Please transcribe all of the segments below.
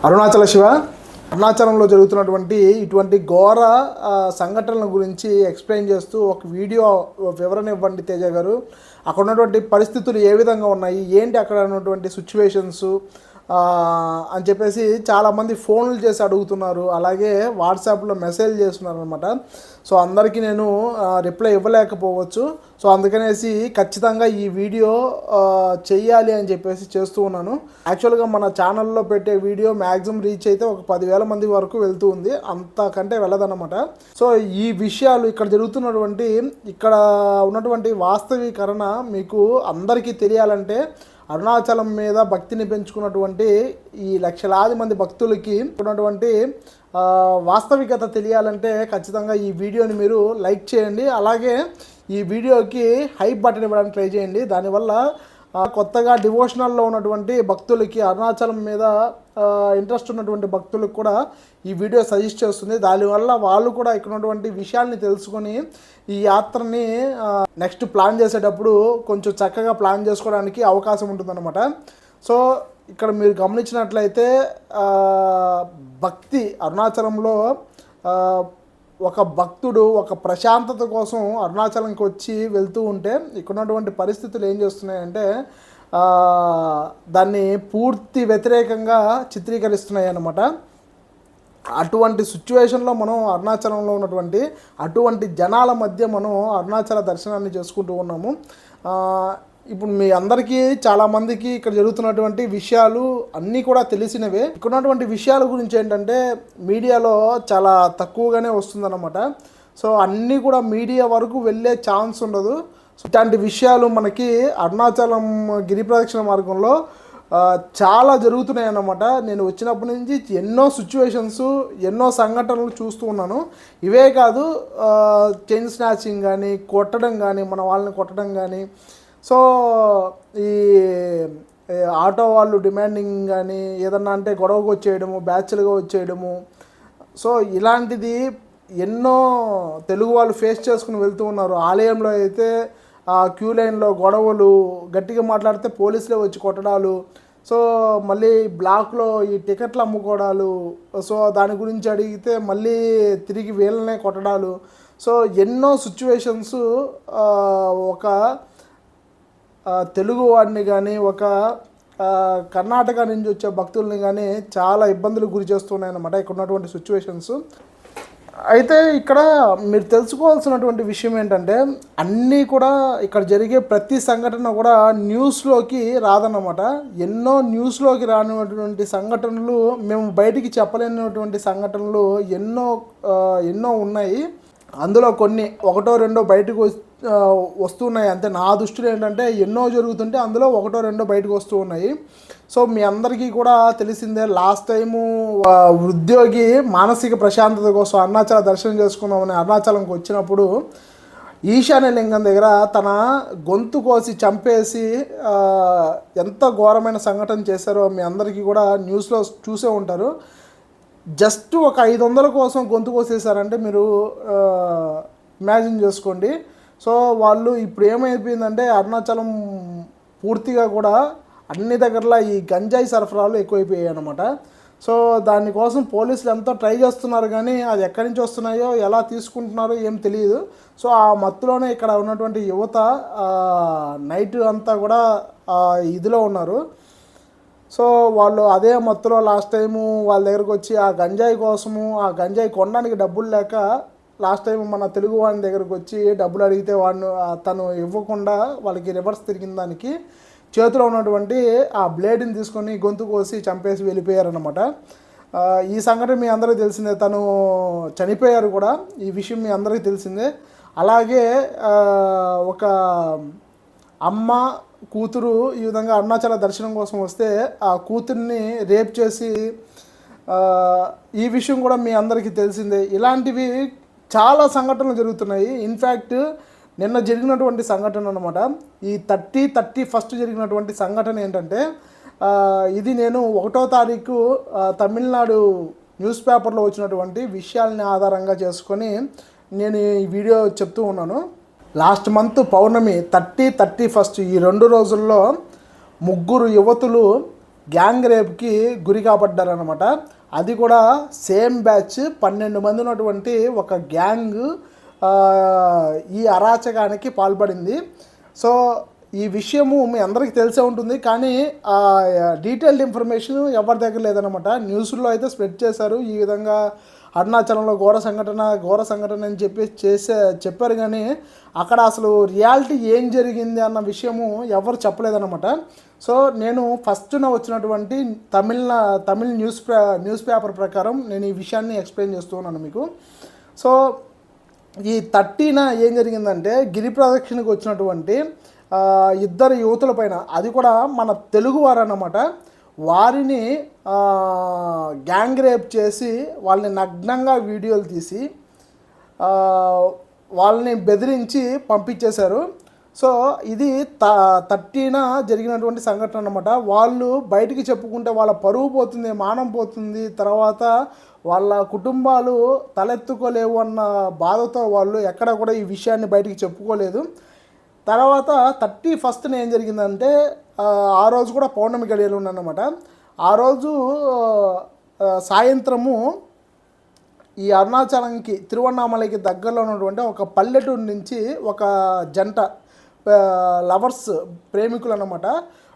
అరుణాచల శివ. అరుణాచలంలో జరుగుతున్నటువంటి ఇటువంటి ఘోర సంఘటనల గురించి ఎక్స్ప్లెయిన్ చేస్తూ ఒక వీడియో వివరణ ఇవ్వండి తేజ గారు. అక్కడ ఉన్నటువంటి పరిస్థితులు ఏ విధంగా ఉన్నాయి, ఏంటి అక్కడ ఉన్నటువంటి సిచ్యువేషన్స్ అని చెప్పేసి చాలామంది ఫోన్లు చేసి అడుగుతున్నారు, అలాగే వాట్సాప్లో మెసేజ్ చేస్తున్నారు అనమాట. సో అందరికీ నేను రిప్లై ఇవ్వలేకపోవచ్చు. సో అందుకనేసి ఖచ్చితంగా ఈ వీడియో చెయ్యాలి అని చెప్పేసి చేస్తూ ఉన్నాను. యాక్చువల్గా మన ఛానల్లో పెట్టే వీడియో మ్యాక్సిమం రీచ్ అయితే ఒక 10,000 మంది వరకు వెళ్తూ ఉంది, అంతకంటే వెళ్ళదన్నమాట. సో ఈ విషయాలు ఇక్కడ జరుగుతున్నటువంటి ఇక్కడ ఉన్నటువంటి వాస్తవీకరణ మీకు అందరికీ తెలియాలంటే, అరుణాచలం మీద భక్తిని పెంచుకున్నటువంటి ఈ లక్షలాది మంది భక్తులకి ఉన్నటువంటి వాస్తవికత తెలియాలంటే ఖచ్చితంగా ఈ వీడియోని మీరు లైక్ చేయండి. అలాగే ఈ వీడియోకి హైప్ బటన్ ఇవ్వడానికి ట్రై చేయండి. దానివల్ల కొత్తగా డివోషనల్లో ఉన్నటువంటి భక్తులకి, అరుణాచలం మీద ఇంట్రెస్ట్ ఉన్నటువంటి భక్తులకు కూడా ఈ వీడియో సజెస్ట్ చేస్తుంది. దానివల్ల వాళ్ళు కూడా ఇక్కడ ఉన్నటువంటి విషయాల్ని తెలుసుకొని ఈ యాత్రని నెక్స్ట్ ప్లాన్ చేసేటప్పుడు కొంచెం చక్కగా ప్లాన్ చేసుకోవడానికి అవకాశం ఉంటుందన్నమాట. సో ఇక్కడ మీరు గమనించినట్లయితే భక్తి అరుణాచలంలో ఒక భక్తుడు ఒక ప్రశాంతత కోసం అరుణాచలంకి వచ్చి వెళ్తూ ఉంటే ఇక్కడ ఉన్నటువంటి పరిస్థితులు ఏం చేస్తున్నాయంటే దాన్ని పూర్తి వ్యతిరేకంగా చిత్రీకరిస్తున్నాయి అన్నమాట. అటువంటి సిచ్యువేషన్లో మనం అరుణాచలంలో ఉన్నటువంటి అటువంటి జనాల మధ్య మనం అరుణాచల దర్శనాన్ని చేసుకుంటూ ఉన్నాము. ఇప్పుడు మీ అందరికీ చాలామందికి ఇక్కడ జరుగుతున్నటువంటి విషయాలు అన్నీ కూడా తెలిసినవే. ఇక్కడ ఉన్నటువంటి విషయాల గురించి ఏంటంటే మీడియాలో చాలా తక్కువగానే వస్తుందన్నమాట. సో అన్నీ కూడా మీడియా వరకు వెళ్ళే ఛాన్స్ ఉండదు. సో ఇట్లాంటి విషయాలు మనకి అరుణాచలం గిరి ప్రదక్షిణ మార్గంలో చాలా జరుగుతున్నాయి అన్నమాట. నేను వచ్చినప్పటి నుంచి ఎన్నో సిచ్యువేషన్స్, ఎన్నో సంఘటనలు చూస్తూ ఉన్నాను. ఇవే కాదు, చైన్ స్నాచింగ్ కానీ, కొట్టడం కానీ, మన వాళ్ళని కొట్టడం కానీ, సో ఈ ఆటో వాళ్ళు డిమాండింగ్ కానీ, ఏదన్నా అంటే గొడవకు వచ్చేయడము, బ్యాచ్లుగా వచ్చేయడము, సో ఇలాంటిది ఎన్నో తెలుగు వాళ్ళు ఫేస్ చేసుకుని వెళ్తూ ఉన్నారు. ఆలయంలో అయితే క్యూ లైన్లో గొడవలు, గట్టిగా మాట్లాడితే పోలీసులే వచ్చి కొట్టడాలు, సో మళ్ళీ బ్లాక్లో ఈ టికెట్లు అమ్ముకోవడాలు, సో దాని గురించి అడిగితే మళ్ళీ తిరిగి వీళ్ళనే కొట్టడాలు, సో ఎన్నో సిచ్యువేషన్స్ ఒక తెలుగు వాడిని కానీ, ఒక కర్ణాటక నుంచి వచ్చే భక్తుల్ని కానీ చాలా ఇబ్బందులకు గురి చేస్తున్నాయన్నమాట ఇక్కడ ఉన్నటువంటి సిచ్యువేషన్స్. అయితే ఇక్కడ మీరు తెలుసుకోవాల్సినటువంటి విషయం ఏంటంటే, అన్నీ కూడా ఇక్కడ జరిగే ప్రతి సంఘటన కూడా న్యూస్లోకి రాదన్నమాట. ఎన్నో న్యూస్లోకి రానిటువంటి సంఘటనలు, మేము బయటికి చెప్పలేనటువంటి సంఘటనలు ఎన్నో ఉన్నాయి. అందులో కొన్ని ఒకటో రెండో బయటకు వస్తున్నాయి అంతే. నా దృష్టిలో ఏంటంటే ఎన్నో జరుగుతుంటే అందులో ఒకటో రెండో బయటకు వస్తూ ఉన్నాయి. సో మీ అందరికీ కూడా తెలిసిందే, లాస్ట్ టైము ఉద్యోగి మానసిక ప్రశాంతత కోసం అరుణాచల దర్శనం చేసుకుందామని అరుణాచలంకి వచ్చినప్పుడు ఈశాన్య లింగం దగ్గర తన గొంతు కోసి చంపేసి ఎంత ఘోరమైన సంఘటన చేశారో మీ అందరికీ కూడా న్యూస్లో చూసే ఉంటారు. జస్ట్ ఒక 500 కోసం గొంతు కోసేసారంటే మీరు ఇమాజిన్ చేసుకోండి. సో వాళ్ళు ఇప్పుడు ఏమైపోయిందంటే అరుణాచలం పూర్తిగా కూడా అన్ని దగ్గరలో ఈ గంజాయి సరఫరాలు ఎక్కువైపోయాయి అన్నమాట. సో దానికోసం పోలీసులు ఎంతో ట్రై చేస్తున్నారు, కానీ అది ఎక్కడి నుంచి వస్తున్నాయో, ఎలా తీసుకుంటున్నారో ఏం తెలియదు. సో ఆ మత్తులోనే ఇక్కడ ఉన్నటువంటి యువత నైట్ అంతా కూడా ఇదిలో ఉన్నారు. సో వాళ్ళు అదే మత్తులో లాస్ట్ టైము వాళ్ళ దగ్గరకు వచ్చి ఆ గంజాయి కోసము, ఆ గంజాయి కొనడానికి డబ్బులు లేక లాస్ట్ టైం మన తెలుగు వాడి దగ్గరకు వచ్చి డబ్బులు అడిగితే తను ఇవ్వకుండా వాళ్ళకి రివర్స్ తిరిగిన దానికి చేతిలో ఉన్నటువంటి ఆ బ్లేడ్ని తీసుకొని గొంతు కోసి చంపేసి వెళ్ళిపోయారనమాట. ఈ సంఘటన మీ అందరికీ తెలిసిందే, తను చనిపోయారు కూడా, ఈ విషయం మీ అందరికీ తెలిసిందే. అలాగే ఒక అమ్మ కూతురు ఈ విధంగా అరుణాచల దర్శనం కోసం వస్తే ఆ కూతుర్ని రేప్ చేసి, ఈ విషయం కూడా మీ అందరికీ తెలిసిందే. ఇలాంటివి చాలా సంఘటనలు జరుగుతున్నాయి. ఇన్ఫ్యాక్ట్ నిన్న జరిగినటువంటి సంఘటన అనమాట, ఈ 31 జరిగినటువంటి సంఘటన ఏంటంటే, ఇది నేను 1వ తారీఖు తమిళనాడు న్యూస్ పేపర్లో వచ్చినటువంటి విషయాలని ఆధారంగా చేసుకొని నేను ఈ వీడియో చెప్తూ ఉన్నాను. లాస్ట్ మంత్ పౌర్ణమి 31 ఈ 2 రోజుల్లో 3 యువతులు గ్యాంగ్ రేప్కి గురి కాబడ్డారనమాట. అది కూడా సేమ్ బ్యాచ్ 12 మంది ఉన్నటువంటి ఒక గ్యాంగ్ ఈ అరాచకానికి పాల్పడింది. సో ఈ విషయము మీ అందరికీ తెలిసే ఉంటుంది, కానీ డీటెయిల్డ్ ఇన్ఫర్మేషన్ ఎవరి దగ్గర లేదనమాట. న్యూస్లో అయితే స్ప్రెడ్ చేశారు, ఈ విధంగా అరుణాచలంలో ఘోర సంఘటన అని చెప్పి చెప్పారు, కానీ అక్కడ అసలు రియాలిటీ ఏం జరిగింది అన్న విషయము ఎవరు చెప్పలేదన్నమాట. సో నేను ఫస్ట్ వచ్చినటువంటి తమిళ్ న్యూస్ పేపర్ ప్రకారం నేను ఈ విషయాన్ని ఎక్స్ప్లెయిన్ చేస్తూ ఉన్నాను మీకు. సో ఈ 30న ఏం జరిగిందంటే, గిరి ప్రదక్షిణకు వచ్చినటువంటి ఇద్దరు యువతుల పైన, అది కూడా మన తెలుగువారు అన్నమాట, వారిని గ్యాంగ్ రేప్ చేసి వాళ్ళని నగ్నంగా వీడియోలు తీసి వాళ్ళని బెదిరించి పంపించేశారు. సో ఇది 30న జరిగినటువంటి సంఘటన అన్నమాట. వాళ్ళు బయటికి చెప్పుకుంటే వాళ్ళ పరువు పోతుంది, మానం పోతుంది, తర్వాత వాళ్ళ కుటుంబాలు తలెత్తుకోలేవు అన్న బాధతో వాళ్ళు ఎక్కడ కూడా ఈ విషయాన్ని బయటికి చెప్పుకోలేదు. తర్వాత 31న ఏం జరిగిందంటే, ఆ రోజు కూడా పౌర్ణమి గడియలు ఉన్నమాట. ఆ రోజు సాయంత్రము ఈ అరుణాచలంకి తిరువన్నామలైకి దగ్గరలో ఉన్నటువంటి ఒక పల్లెటూరు నుంచి ఒక జంట లవర్స్, ప్రేమికులు అన్నమాట,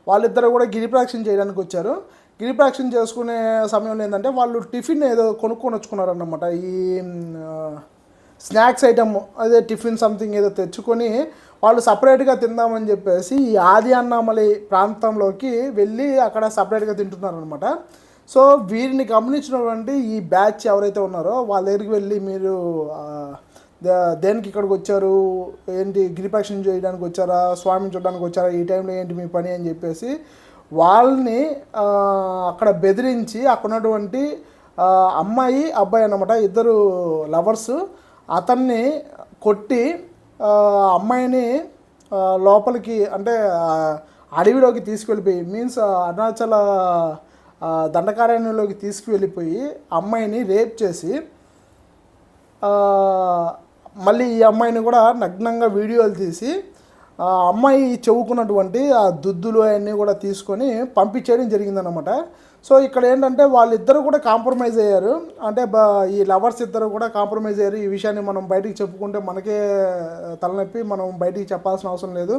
వాళ్ళిద్దరు కూడా గిరిప్రదక్షిణ చేయడానికి వచ్చారు. గిరిప్రదక్షిణ చేసుకునే సమయంలో ఏంటంటే వాళ్ళు టిఫిన్ ఏదో కొనుక్కొని వచ్చుకున్నారన్నమాట. ఈ స్నాక్స్ ఐటమ్, అదే టిఫిన్ సంథింగ్ ఏదో తెచ్చుకొని వాళ్ళు సపరేట్గా తిందామని చెప్పేసి ఈ ఆది అన్నామలై ప్రాంతంలోకి వెళ్ళి అక్కడ సపరేట్గా తింటున్నారనమాట. సో వీరిని గమనించినటువంటి ఈ బ్యాచ్ ఎవరైతే ఉన్నారో వాళ్ళ దగ్గరికి వెళ్ళి, మీరు దేనికి ఇక్కడికి వచ్చారు, ఏంటి గిరిప్రదక్షిణ చేయడానికి వచ్చారా, స్వామిని చూడడానికి వచ్చారా, ఈ టైంలో ఏంటి మీ పని అని చెప్పేసి వాళ్ళని అక్కడ బెదిరించి, అక్కడ ఉన్నటువంటి అమ్మాయి అబ్బాయి అన్నమాట, ఇద్దరు లవర్స్, అతన్ని కొట్టి అమ్మాయిని లోపలికి అంటే అడవిలోకి తీసుకువెళ్ళిపోయి, మీన్స్ అరుణాచల దండకారణ్యంలోకి తీసుకువెళ్ళిపోయి అమ్మాయిని రేప్ చేసి మళ్ళీ ఈ అమ్మాయిని కూడా నగ్నంగా వీడియోలు తీసి అమ్మాయి చెవుకున్నటువంటి ఆ దుద్దులు అవన్నీ కూడా తీసుకొని పంపించేయడం జరిగిందనమాట. సో ఇక్కడ ఏంటంటే వాళ్ళిద్దరూ కూడా కాంప్రమైజ్ అయ్యారు, అంటే ఈ లవర్స్ ఇద్దరు కూడా కాంప్రమైజ్ అయ్యారు. ఈ విషయాన్ని మనం బయటికి చెప్పుకుంటే మనకే తలనొప్పి, మనం బయటికి చెప్పాల్సిన అవసరం లేదు.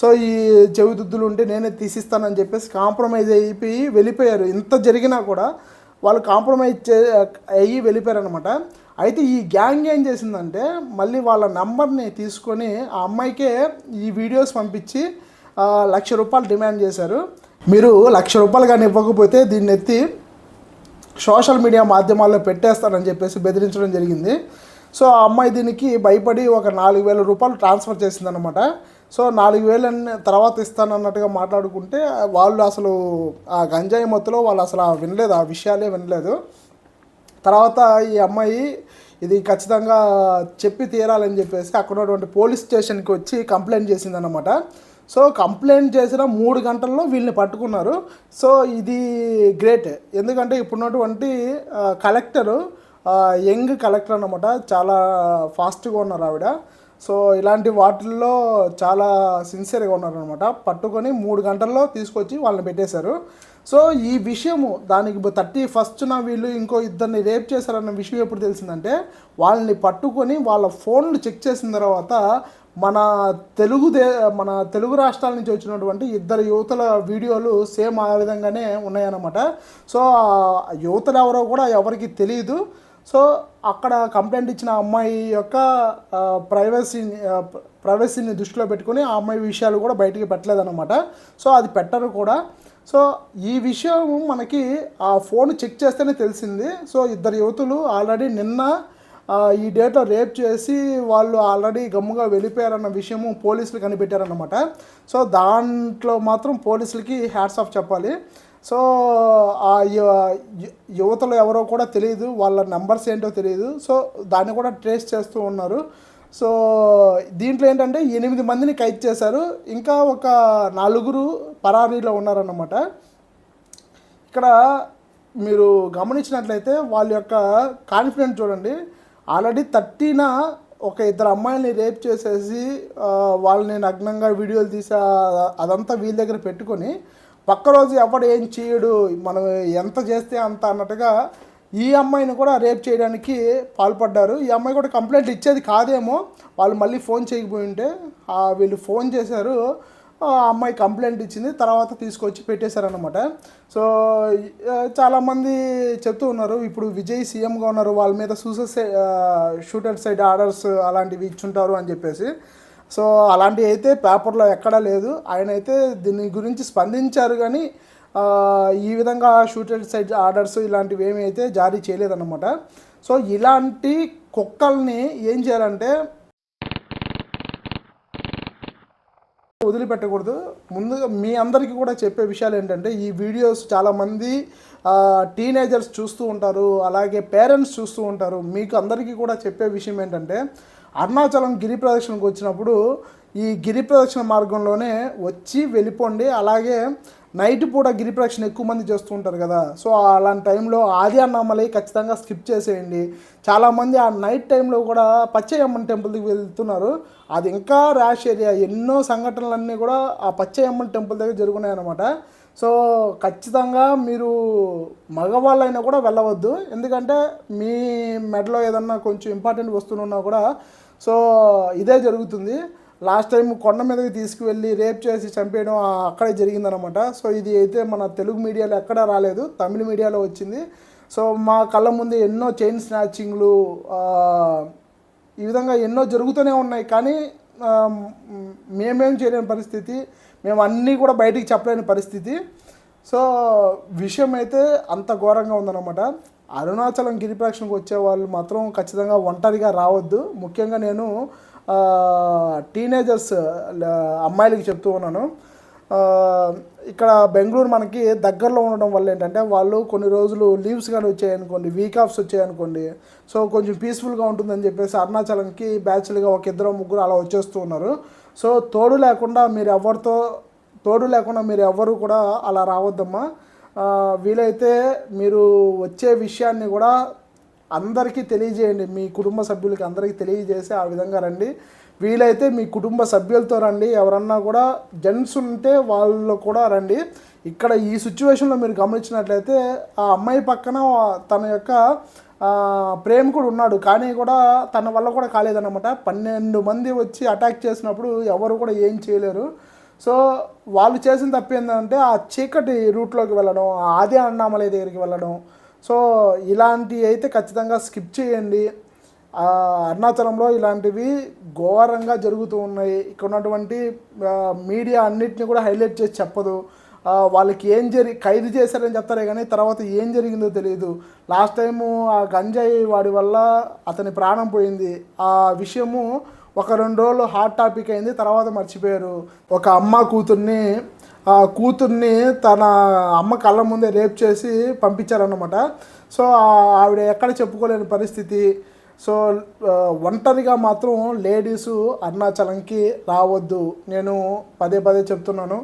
సో ఈ చెవి దుద్దులు ఉంటే నేనే తీసిస్తానని చెప్పేసి కాంప్రమైజ్ అయిపోయి వెళ్ళిపోయారు. ఇంత జరిగినా కూడా వాళ్ళు కాంప్రమైజ్ అయ్యి వెళ్ళిపోయారు అనమాట. అయితే ఈ గ్యాంగ్ ఏం చేసిందంటే, మళ్ళీ వాళ్ళ నంబర్ని తీసుకొని ఆ అమ్మాయికే ఈ వీడియోస్ పంపించి ₹1,00,000 డిమాండ్ చేశారు. మీరు ₹1,00,000 కానీ ఇవ్వకపోతే దీన్ని ఎత్తి సోషల్ మీడియా మాధ్యమాల్లో పెట్టేస్తానని చెప్పేసి బెదిరించడం జరిగింది. సో ఆ అమ్మాయి దీనికి భయపడి ఒక ₹4,000 ట్రాన్స్ఫర్ చేసిందనమాట. సో 4,000 తర్వాత ఇస్తానన్నట్టుగా మాట్లాడుకుంటే వాళ్ళు అసలు ఆ గంజాయి మత్తులో వాళ్ళు అసలు వినలేదు, ఆ విషయాలే వినలేదు. తర్వాత ఈ అమ్మాయి ఇది ఖచ్చితంగా చెప్పి తీరాలని చెప్పేసి అక్కడ ఉన్నటువంటి పోలీస్ స్టేషన్కి వచ్చి కంప్లైంట్ చేసిందనమాట. సో కంప్లైంట్ చేసిన 3 గంటల్లో వీళ్ళని పట్టుకున్నారు. సో ఇది గ్రేట్, ఎందుకంటే ఇప్పుడున్నటువంటి కలెక్టరు యంగ్ కలెక్టర్ అన్నమాట, చాలా ఫాస్ట్గా ఉన్నారు ఆవిడ. సో ఇలాంటి వాటిల్లో చాలా సిన్సియర్గా ఉన్నారనమాట. పట్టుకొని 3 గంటల్లో తీసుకొచ్చి వాళ్ళని పెట్టేశారు. సో ఈ విషయము దానికి 31న వీళ్ళు ఇంకో ఇద్దరిని రేప్ చేశారన్న విషయం ఎప్పుడు తెలిసిందంటే, వాళ్ళని పట్టుకొని వాళ్ళ ఫోన్లు చెక్ చేసిన తర్వాత మన తెలుగు రాష్ట్రాల నుంచి వచ్చినటువంటి ఇద్దరు యువతుల వీడియోలు సేమ్ ఆ విధంగానే ఉన్నాయన్నమాట. సో యువతలు ఎవరో కూడా ఎవరికి తెలియదు. సో అక్కడ కంప్లైంట్ ఇచ్చిన అమ్మాయి యొక్క ప్రైవసీని దృష్టిలో పెట్టుకుని ఆ అమ్మాయి విషయాలు కూడా బయటికి పెట్టలేదన్నమాట. సో అది పెట్టరు కూడా. సో ఈ విషయం మనకి ఆ ఫోన్ చెక్ చేస్తేనే తెలిసింది. సో ఇద్దరు యువతులు ఆల్రెడీ నిన్న ఈ డేట్లో రేప్ చేసి వాళ్ళు ఆల్రెడీ గమ్ముగా వెళ్ళిపోయారన్న విషయము పోలీసులు కనిపెట్టారన్నమాట. సో దాంట్లో మాత్రం పోలీసులకి హ్యాట్స్ ఆఫ్ చెప్పాలి. సో ఆ యువతలు ఎవరో కూడా తెలియదు, వాళ్ళ నెంబర్స్ ఏంటో తెలియదు. సో దాన్ని కూడా ట్రేస్ చేస్తూ ఉన్నారు. సో దీంట్లో ఏంటంటే 8 మందిని ఖైదు చేశారు, ఇంకా ఒక 4 పరారీలో ఉన్నారన్నమాట. ఇక్కడ మీరు గమనించినట్లయితే వాళ్ళ యొక్క కాన్ఫిడెన్స్ చూడండి. ఆల్రెడీ 30న ఒక ఇద్దరు అమ్మాయిల్ని రేప్ చేసేసి వాళ్ళని నగ్నంగా వీడియోలు తీసి అదంతా వీళ్ళ దగ్గర పెట్టుకొని పక్క రోజు ఎవడు ఏం చేయడు, మనం ఎంత చేస్తే అంత అన్నట్టుగా ఈ అమ్మాయిని కూడా రేప్ చేయడానికి పాల్పడ్డారు. ఈ అమ్మాయి కూడా కంప్లైంట్ ఇచ్చేది కాదేమో, వాళ్ళు మళ్ళీ ఫోన్ చేయకపోయి ఉంటే వీళ్ళు ఫోన్ చేశారు, ఆ అమ్మాయి కంప్లైంట్ ఇచ్చింది, తర్వాత తీసుకొచ్చి పెట్టేశారనమాట. సో చాలామంది చెప్తూ ఉన్నారు ఇప్పుడు విజయ్ సీఎంగా ఉన్నారు, వాళ్ళ మీద షూటర్ సైడ్ ఆర్డర్స్ అలాంటివి ఇచ్చుంటారు అని చెప్పేసి. సో అలాంటివి అయితే పేపర్లో ఎక్కడా లేదు. ఆయన అయితే దీని గురించి స్పందించారు కానీ ఈ విధంగా షూటర్ సైడ్ ఆర్డర్స్ ఇలాంటివి ఏమి అయితే జారీ చేయలేదన్నమాట. సో ఇలాంటి కుక్కల్ని ఏం చేయాలంటే వదిలిపెట్టకూడదు. ముందుగా మీ అందరికీ కూడా చెప్పే విషయాలు ఏంటంటే, ఈ వీడియోస్ చాలామంది టీనేజర్స్ చూస్తూ ఉంటారు, అలాగే పేరెంట్స్ చూస్తూ ఉంటారు. మీకు అందరికీ కూడా చెప్పే విషయం ఏంటంటే, అరుణాచలం గిరి ప్రదక్షిణకు వచ్చినప్పుడు ఈ గిరి ప్రదక్షిణ మార్గంలోనే వచ్చి వెళ్ళిపోండి. అలాగే నైట్ పూట గిరి ప్రదక్షిణ ఎక్కువ మంది చేస్తూ ఉంటారు కదా, సో అలాంటి టైంలో ఆది అన్నామలై ఖచ్చితంగా స్కిప్ చేసేయండి. చాలామంది ఆ నైట్ టైంలో కూడా పచ్చయ్యమ్మన్ టెంపుల్కి వెళ్తున్నారు, అది ఇంకా ర్యాష్ ఏరియా. ఎన్నో సంఘటనలన్నీ కూడా ఆ పచ్చయ్యమ్మన్ టెంపుల్ దగ్గర జరుగుతున్నాయన్నమాట. సో ఖచ్చితంగా మీరు మగవాళ్ళైనా కూడా వెళ్ళవద్దు, ఎందుకంటే మీ మెడలో ఏదన్నా కొంచెం ఇంపార్టెంట్ వస్తువులు ఉన్నా కూడా సో ఇదే జరుగుతుంది. లాస్ట్ టైం కొండ మీదకి తీసుకువెళ్ళి రేప్ చేసి చంపేయడం అక్కడే జరిగిందనమాట. సో ఇది అయితే మన తెలుగు మీడియాలో ఎక్కడా రాలేదు, తమిళ మీడియాలో వచ్చింది. సో మా కళ్ళ ముందు ఎన్నో చైన్ స్నాచింగ్లు ఈ విధంగా ఎన్నో జరుగుతూనే ఉన్నాయి, కానీ మేమేం చేయలేని పరిస్థితి, మేము అన్నీ కూడా బయటికి చెప్పలేని పరిస్థితి. సో విషయం అయితే అంత ఘోరంగా ఉందన్నమాట. అరుణాచలం గిరి ప్రదక్షిణకు వచ్చే వాళ్ళు మాత్రం ఖచ్చితంగా ఒంటరిగా రావద్దు. ముఖ్యంగా నేను టీనేజర్స్ అమ్మాయిలకి చెప్తూ ఉన్నాను. ఇక్కడ బెంగళూరు మనకి దగ్గరలో ఉండడం వల్ల ఏంటంటే, వాళ్ళు కొన్ని రోజులు లీవ్స్ కానీ వచ్చాయనుకోండి, వీక్ ఆఫ్స్ వచ్చాయనుకోండి, సో కొంచెం పీస్ఫుల్గా ఉంటుందని చెప్పేసి అరుణాచలంకి బ్యాచ్లుగా ఒక ఇద్దరు ముగ్గురు అలా వచ్చేస్తూ ఉన్నారు. సో తోడు లేకుండా మీరు ఎవ్వరు కూడా అలా రావద్దమ్మా. వీలైతే మీరు వచ్చే విషయాన్ని కూడా అందరికీ తెలియజేయండి, మీ కుటుంబ సభ్యులకి అందరికీ తెలియజేసి ఆ విధంగా రండి. వీలైతే మీ కుటుంబ సభ్యులతో రండి, ఎవరన్నా కూడా జెంట్స్ ఉంటే వాళ్ళు కూడా రండి. ఇక్కడ ఈ సిచ్యువేషన్లో మీరు గమనించినట్లయితే ఆ అమ్మాయి పక్కన తన యొక్క ప్రేమికుడు ఉన్నాడు, కానీ కూడా తన వల్ల కూడా కాలేదన్నమాట. 12 మంది వచ్చి అటాక్ చేసినప్పుడు ఎవరు కూడా ఏం చేయలేరు. సో వాళ్ళు చేసిన తప్పు ఏంటంటే ఆ చీకటి రూట్లోకి వెళ్ళడం, ఆది అన్నామలై దగ్గరికి వెళ్ళడం. సో ఇలాంటివి అయితే ఖచ్చితంగా స్కిప్ చేయండి. అరుణాచలంలో ఇలాంటివి ఘోరంగా జరుగుతూ ఉన్నాయి. ఇక్కడ ఉన్నటువంటి మీడియా అన్నిటిని కూడా హైలైట్ చేసి చెప్పదు. వాళ్ళకి ఖైదు చేశారని చెప్తారే కానీ తర్వాత ఏం జరిగిందో తెలియదు. లాస్ట్ టైము ఆ గంజాయి వాడి వల్ల అతని ప్రాణం పోయింది. ఆ విషయము 1-2 రోజులు హాట్ టాపిక్ అయింది, తర్వాత మర్చిపోయారు. ఒక అమ్మ కూతుర్ని తన అమ్మ కళ్ళ ముందే రేప్ చేసి పంపించారన్నమాట. సో ఆవిడ ఎక్కడ చెప్పుకోలేని పరిస్థితి. సో ఒంటరిగా మాత్రం లేడీసు అరుణాచలంకి రావద్దు, నేను పదే చెప్తున్నాను.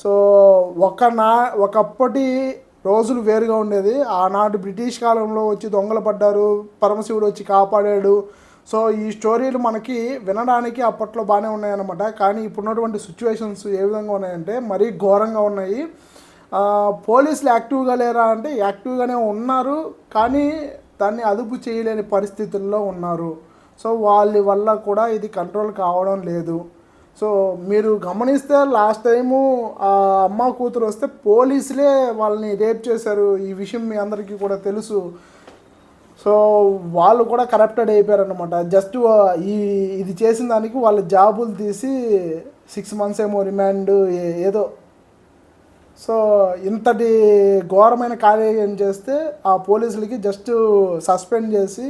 సో ఒకప్పటి రోజులు వేరుగా ఉండేది. ఆనాడు బ్రిటిష్ కాలంలో వచ్చి దొంగలు పడ్డారు, పరమశివుడు వచ్చి కాపాడాడు. సో ఈ స్టోరీలు మనకి వినడానికి అప్పట్లో బాగానే ఉన్నాయన్నమాట. కానీ ఇప్పుడున్నటువంటి సిచ్యువేషన్స్ ఏ విధంగా ఉన్నాయంటే మరీ ఘోరంగా ఉన్నాయి. పోలీసులు యాక్టివ్గా లేరా అంటే యాక్టివ్గానే ఉన్నారు, కానీ దాన్ని అదుపు చేయలేని పరిస్థితుల్లో ఉన్నారు. సో వాళ్ళ వల్ల కూడా ఇది కంట్రోల్ కావడం లేదు. సో మీరు గమనిస్తే లాస్ట్ టైము ఆ అమ్మ కూతురు వస్తే పోలీసులే వాళ్ళని రేప్ చేశారు. ఈ విషయం మీ అందరికీ కూడా తెలుసు. సో వాళ్ళు కూడా కరప్టెడ్ అయిపోయారనమాట. జస్ట్ ఇది చేసిన దానికి వాళ్ళ జాబులు తీసి 6 months ఏమో రిమాండ్ ఏదో. సో ఇంతటి ఘోరమైన కార్యం చేస్తే ఆ పోలీసులకి జస్ట్ సస్పెండ్ చేసి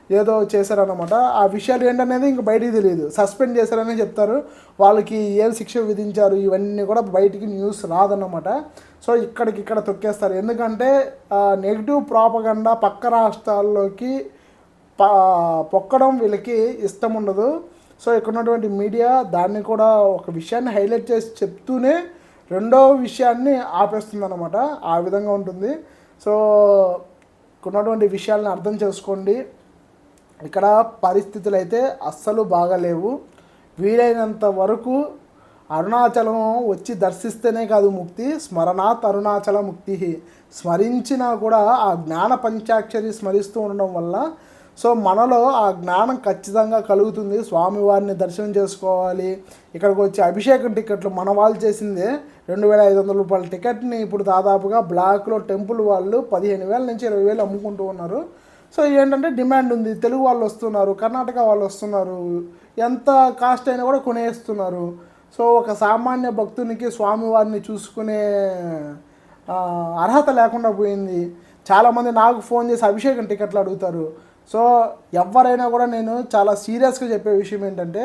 ఏదో చేశారనమాట. ఆ విషయాలు ఏంటనేది ఇంక బయటికి తెలియదు, సస్పెండ్ చేశారనే చెప్తారు. వాళ్ళకి ఏం శిక్ష విధించారు ఇవన్నీ కూడా బయటికి న్యూస్ రాదన్నమాట. సో ఇక్కడ తొక్కేస్తారు, ఎందుకంటే నెగిటివ్ ప్రాపగండా పక్క రాష్ట్రాల్లోకి పొక్కడం వీళ్ళకి ఇష్టం ఉండదు. సో ఇక్కడ ఉన్నటువంటి మీడియా దాన్ని కూడా ఒక విషయాన్ని హైలైట్ చేసి చెప్తూనే రెండో విషయాన్ని ఆపేస్తుందన్నమాట. ఆ విధంగా ఉంటుంది. సో ఉన్నటువంటి విషయాలను అర్థం చేసుకోండి. ఇక్కడ పరిస్థితులు అయితే అస్సలు బాగాలేవు. వీలైనంత వరకు అరుణాచలం వచ్చి దర్శిస్తేనే కాదు ముక్తి, స్మరణాత్ అరుణాచల ముక్తి. స్మరించినా కూడా ఆ జ్ఞాన పంచాక్షరి స్మరిస్తూ ఉండడం వల్ల సో మనలో ఆ జ్ఞానం ఖచ్చితంగా కలుగుతుంది. స్వామివారిని దర్శనం చేసుకోవాలి. ఇక్కడికి వచ్చి అభిషేకం టికెట్లు మన వాళ్ళు చేసిందే 2,500 రూపాయల టికెట్ని ఇప్పుడు దాదాపుగా బ్లాక్లో టెంపుల్ వాళ్ళు 15,000 నుంచి 20,000 అమ్ముకుంటూ ఉన్నారు. సో ఏంటంటే డిమాండ్ ఉంది, తెలుగు వాళ్ళు వస్తున్నారు, కర్ణాటక వాళ్ళు వస్తున్నారు, ఎంత కాస్ట్ అయినా కూడా కొనేస్తున్నారు. సో ఒక సామాన్య భక్తునికి స్వామివారిని చూసుకునే అర్హత లేకుండా పోయింది. చాలామంది నాకు ఫోన్ చేసి అభిషేకం టికెట్లు అడుగుతారు. సో ఎవరైనా కూడా నేను చాలా సీరియస్గా చెప్పే విషయం ఏంటంటే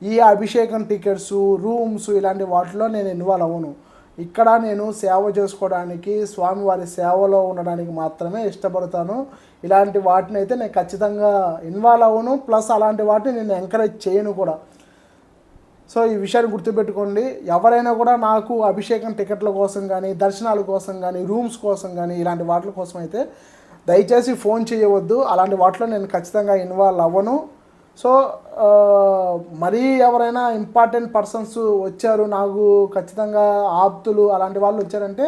ఈ అభిషేకం టికెట్స్, రూమ్స్ ఇలాంటి వాటిలో నేను ఇన్వాల్వ్ అవ్వను. ఇక్కడ నేను సేవ చేసుకోవడానికి, స్వామివారి సేవలో ఉండడానికి మాత్రమే ఇష్టపడతాను. ఇలాంటి వాటిని అయితే నేను ఖచ్చితంగా ఇన్వాల్వ్ అవ్వను, ప్లస్ అలాంటి వాటిని నేను ఎంకరేజ్ చేయను కూడా. సో ఈ విషయాన్ని గుర్తుపెట్టుకోండి. ఎవరైనా కూడా నాకు అభిషేకం టికెట్ల కోసం కానీ, దర్శనాల కోసం కానీ, రూమ్స్ కోసం కానీ ఇలాంటి వాటి కోసం అయితే దయచేసి ఫోన్ చేయవద్దు. అలాంటి వాటిలో నేను ఖచ్చితంగా ఇన్వాల్వ్ అవ్వను. సో మరీ ఎవరైనా ఇంపార్టెంట్ పర్సన్స్ వచ్చారు, నాకు ఖచ్చితంగా ఆప్తులు అలాంటి వాళ్ళు వచ్చారంటే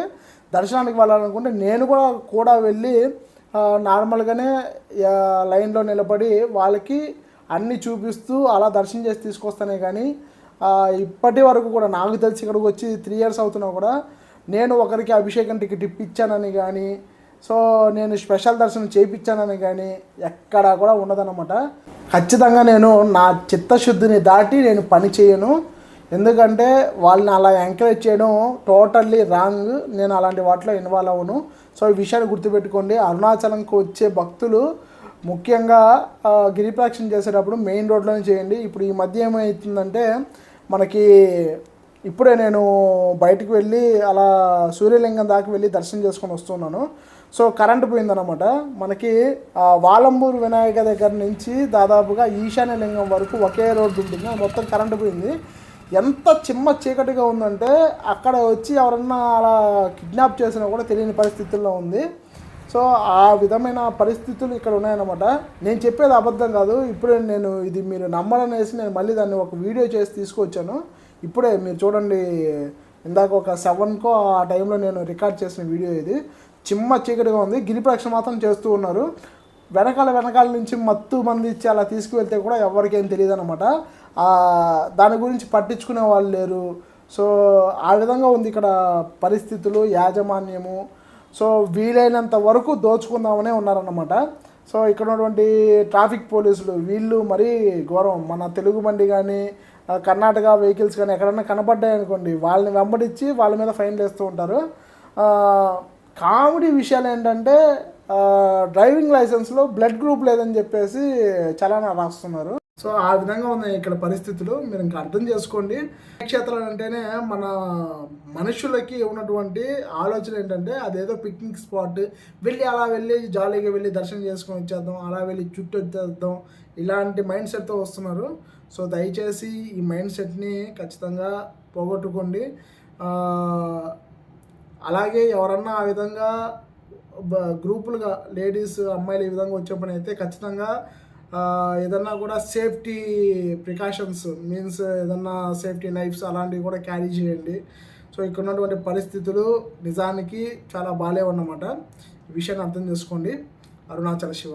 దర్శనానికి వెళ్ళాలనుకుంటే నేను కూడా వెళ్ళి నార్మల్గానే లైన్లో నిలబడి వాళ్ళకి అన్నీ చూపిస్తూ అలా దర్శనం చేసి తీసుకొస్తానే. కానీ ఇప్పటి వరకు కూడా నాకు తెలిసి ఇక్కడికి వచ్చి 3 years అవుతున్నా కూడా నేను ఒకరికి అభిషేకం టికెట్ ఇప్పించానని కానీ, సో నేను స్పెషల్ దర్శనం చేయించానని కానీ ఎక్కడా కూడా ఉండదన్నమాట. ఖచ్చితంగా నేను నా చిత్తశుద్ధిని దాటి నేను పని చేయను. ఎందుకంటే వాళ్ళని అలా ఎంకరేజ్ చేయడం టోటల్లీ రాంగ్. నేను అలాంటి వాటిలో ఇన్వాల్వ్ అవ్వను. సో ఈ విషయాన్ని గుర్తుపెట్టుకోండి. అరుణాచలంకి వచ్చే భక్తులు ముఖ్యంగా గిరిప్రదక్షిణ చేసేటప్పుడు మెయిన్ రోడ్లోనే చేయండి. ఇప్పుడు ఈ మధ్య ఏమవుతుందంటే మనకి ఇప్పుడే నేను బయటకు వెళ్ళి అలా సూర్యలింగం దాకా వెళ్ళి దర్శనం చేసుకొని వస్తున్నాను. సో కరెంటు పోయిందనమాట. మనకి వాలంబూరు వినాయక దగ్గర నుంచి దాదాపుగా ఈశాన్య లింగం వరకు ఒకే రోడ్డు ఉంటుంది, మొత్తం కరెంటు పోయింది. ఎంత చిమ్మ చీకటిగా ఉందంటే అక్కడ వచ్చి ఎవరన్నా అలా కిడ్నాప్ చేసినా కూడా తెలియని పరిస్థితుల్లో ఉంది. సో ఆ విధమైన పరిస్థితులు ఇక్కడ ఉన్నాయన్నమాట. నేను చెప్పేది అబద్ధం కాదు. ఇప్పుడే నేను ఇది మీరు నమ్మరనేసి నేను మళ్ళీ దాన్ని ఒక వీడియో చేసి తీసుకొచ్చాను. ఇప్పుడే మీరు చూడండి, ఇందాక ఒక 7కో ఆ టైంలో నేను రికార్డ్ చేసిన వీడియో ఇది. చిమ్మ చీకటిగా ఉంది. గిరిప్రదక్షిణ మాత్రం చేస్తూ ఉన్నారు. వెనకాల నుంచి మత్తు మంది ఇచ్చి అలా తీసుకువెళ్తే కూడా ఎవరికేం తెలియదు అనమాట. దాని గురించి పట్టించుకునే వాళ్ళు లేరు. సో ఆ విధంగా ఉంది ఇక్కడ పరిస్థితులు, యాజమాన్యము. సో వీలైనంత వరకు దోచుకుందామనే ఉన్నారన్నమాట. సో ఇక్కడ ఉన్నటువంటి ట్రాఫిక్ పోలీసులు వీళ్ళు మరీ ఘోరం. మన తెలుగు బండి కానీ, కర్ణాటక వెహికల్స్ కానీ ఎక్కడన్నా కనపడ్డాయనుకోండి, వాళ్ళని వెంబడించి వాళ్ళ మీద ఫైన్లు వేస్తూ ఉంటారు. కామెడీ విషయాలు ఏంటంటే డ్రైవింగ్ లైసెన్స్లో బ్లడ్ గ్రూప్ లేదని చెప్పేసి చలానా రాస్తున్నారు. సో ఆ విధంగా ఉన్నాయి ఇక్కడ పరిస్థితులు. మీరు ఇంకా అర్థం చేసుకోండి. క్షేత్రాలు అంటేనే మన మనుషులకి ఉన్నటువంటి ఆలోచన ఏంటంటే అదేదో పిక్నిక్ స్పాట్, అలా వెళ్ళి జాలీగా వెళ్ళి దర్శనం చేసుకొని వచ్చేద్దాం, అలా వెళ్ళి చుట్టూ వచ్చేద్దాం, ఇలాంటి మైండ్ సెట్తో వస్తున్నారు. సో దయచేసి ఈ మైండ్ సెట్ని ఖచ్చితంగా పోగొట్టుకోండి. అలాగే ఎవరన్నా ఆ విధంగా గ్రూపులుగా లేడీస్, అమ్మాయిలు ఈ విధంగా వచ్చేప్పుడు అయితే ఖచ్చితంగా ఏదన్నా కూడా సేఫ్టీ ప్రికాషన్స్ మీన్స్ ఏదన్నా సేఫ్టీ నైఫ్స్ అలాంటివి కూడా క్యారీ చేయండి. సో ఇక్కడ ఉన్నటువంటి పరిస్థితులు నిజానికి చాలా బాగాలేవన్నమాట. ఈ విషయాన్ని అర్థం చేసుకోండి. అరుణాచల శివ.